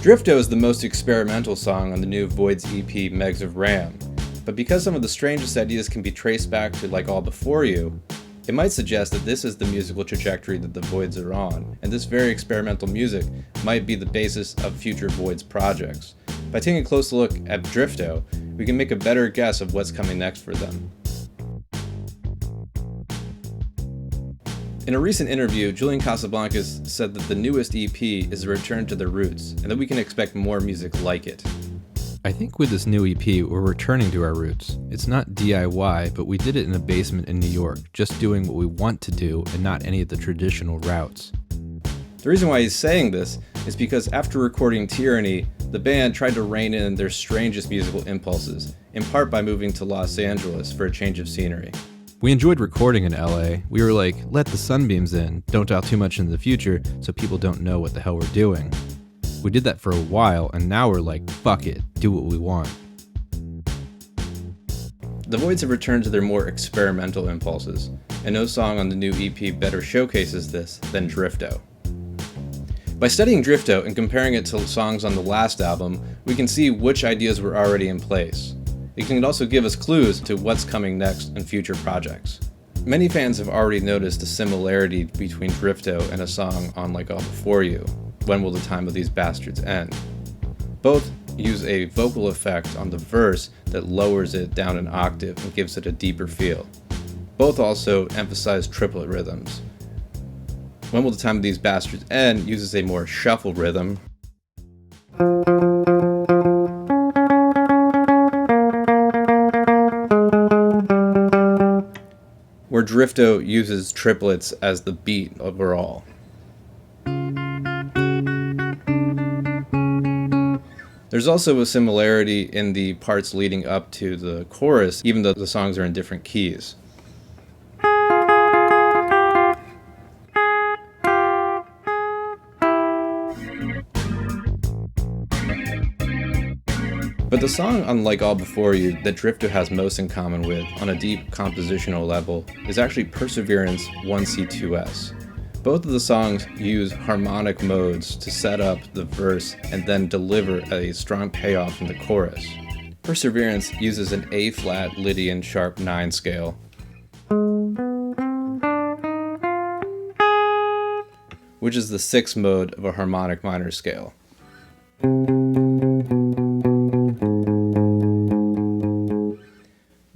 Drifto is the most experimental song on the new Voidz EP Megz of Ram, but because some of the strangest ideas can be traced back to Like All Before You, it might suggest that this is the musical trajectory that the Voidz are on, and this very experimental music might be the basis of future Voidz projects. By taking a close look at Drifto, we can make a better guess of what's coming next for them. In a recent interview, Julian Casablancas said that the newest EP is a return to their roots, and that we can expect more music like it. I think with this new EP, we're returning to our roots. It's not DIY, but we did it in a basement in New York, just doing what we want to do and not any of the traditional routes. The reason why he's saying this is because after recording Tyranny, the band tried to rein in their strangest musical impulses, in part by moving to Los Angeles for a change of scenery. We enjoyed recording in LA. We were like, let the sunbeams in, don't dial too much into the future so people don't know what the hell we're doing. We did that for a while, and now we're like, fuck it, do what we want. The Voidz have returned to their more experimental impulses, and no song on the new EP better showcases this than Drifto. By studying Drifto and comparing it to songs on the last album, we can see which ideas were already in place. It can also give us clues to what's coming next in future projects. Many fans have already noticed a similarity between Drifto and a song on Like All Before You, When Will the Time of These Bastards End? Both use a vocal effect on the verse that lowers it down an octave and gives it a deeper feel. Both also emphasize triplet rhythms. When Will the Time of These Bastards End uses a more shuffle rhythm, where Drifto uses triplets as the beat overall. There's also a similarity in the parts leading up to the chorus, even though the songs are in different keys. But the song on Like All Before You that Drifto has most in common with, on a deep compositional level, is actually Perseverance 1C2S. Both of the songs use harmonic modes to set up the verse and then deliver a strong payoff in the chorus. Perseverance uses an A-flat Lydian sharp 9 scale, which is the 6th mode of a harmonic minor scale.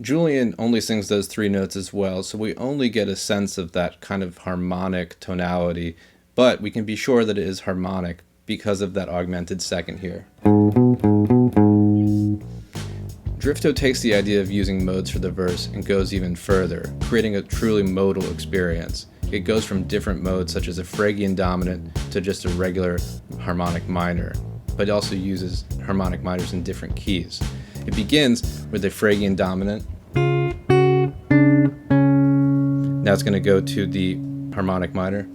Julian only sings those 3 notes as well, so we only get a sense of that kind of harmonic tonality, but we can be sure that it is harmonic because of that augmented second here. Drifto takes the idea of using modes for the verse and goes even further, creating a truly modal experience. It goes from different modes such as a Phrygian dominant to just a regular harmonic minor, but it also uses harmonic minors in different keys. It begins with a Phrygian dominant. Now it's going to go to the harmonic minor.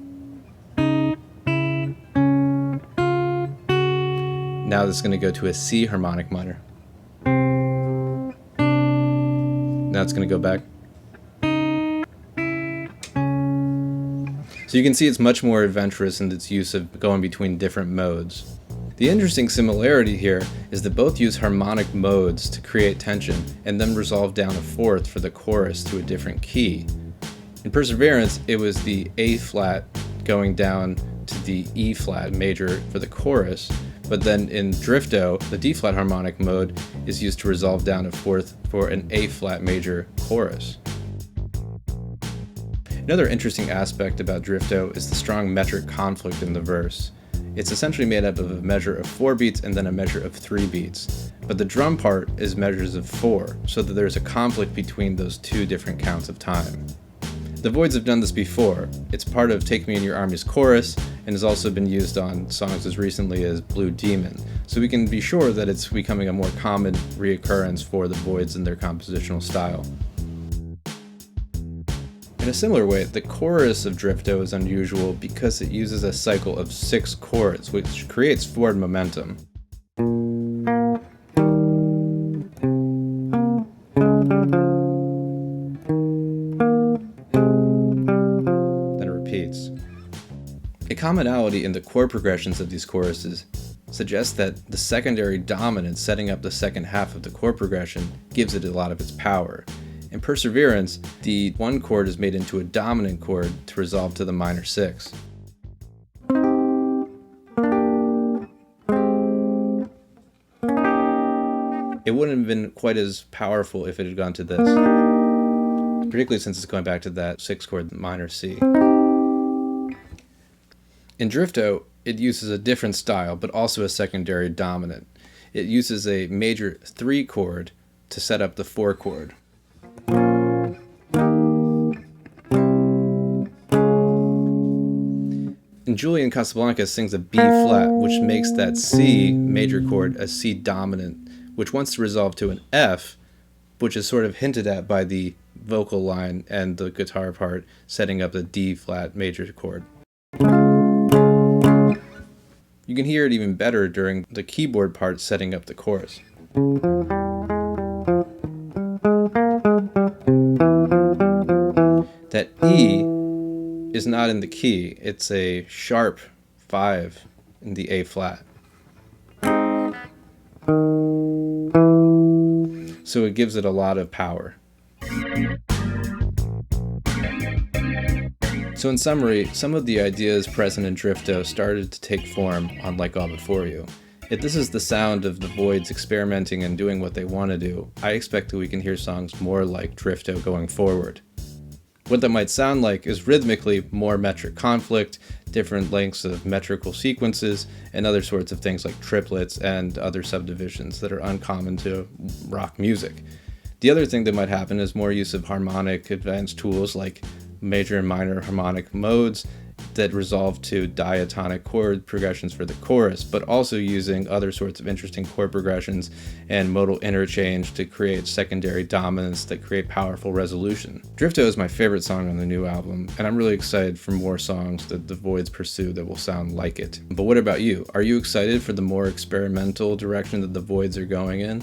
Now it's going to go to a C harmonic minor. Now it's going to go back. So you can see it's much more adventurous in its use of going between different modes. The interesting similarity here is that both use harmonic modes to create tension and then resolve down a fourth for the chorus to a different key. In Perseverance, it was the A-flat going down to the E-flat major for the chorus, but then in Drifto, the D-flat harmonic mode is used to resolve down a fourth for an A-flat major chorus. Another interesting aspect about Drifto is the strong metric conflict in the verse. It's essentially made up of a measure of 4 beats and then a measure of 3 beats, but the drum part is measures of 4, so that there's a conflict between those 2 different counts of time. The Voidz have done this before. It's part of Take Me in Your Army's chorus, and has also been used on songs as recently as Blue Demon, so we can be sure that it's becoming a more common reoccurrence for the Voidz in their compositional style. In a similar way, the chorus of Drifto is unusual because it uses a cycle of 6 chords, which creates forward momentum. Then it repeats. A commonality in the chord progressions of these choruses suggests that the secondary dominant setting up the second half of the chord progression gives it a lot of its power. In Perseverance, the 1 chord is made into a dominant chord to resolve to the minor 6. It wouldn't have been quite as powerful if it had gone to this, particularly since it's going back to that 6 chord minor C. In Drifto, it uses a different style, but also a secondary dominant. It uses a major 3 chord to set up the 4 chord. And Julian Casablancas sings a B flat, which makes that C major chord a C dominant, which wants to resolve to an F, which is sort of hinted at by the vocal line and the guitar part setting up the D flat major chord. You can hear it even better during the keyboard part setting up the chorus. That E is not in the key, it's a sharp 5 in the A flat. So it gives it a lot of power. So in summary, some of the ideas present in Drifto started to take form on Like All Before You. If this is the sound of the Voidz experimenting and doing what they want to do, I expect that we can hear songs more like Drifto going forward. What that might sound like is rhythmically more metric conflict, different lengths of metrical sequences, and other sorts of things like triplets and other subdivisions that are uncommon to rock music. The other thing that might happen is more use of harmonic advanced tools like major and minor harmonic modes that resolve to diatonic chord progressions for the chorus, but also using other sorts of interesting chord progressions and modal interchange to create secondary dominants that create powerful resolution. Drifto is my favorite song on the new album, and I'm really excited for more songs that the Voidz pursue that will sound like it. But what about you? Are you excited for the more experimental direction that the Voidz are going in?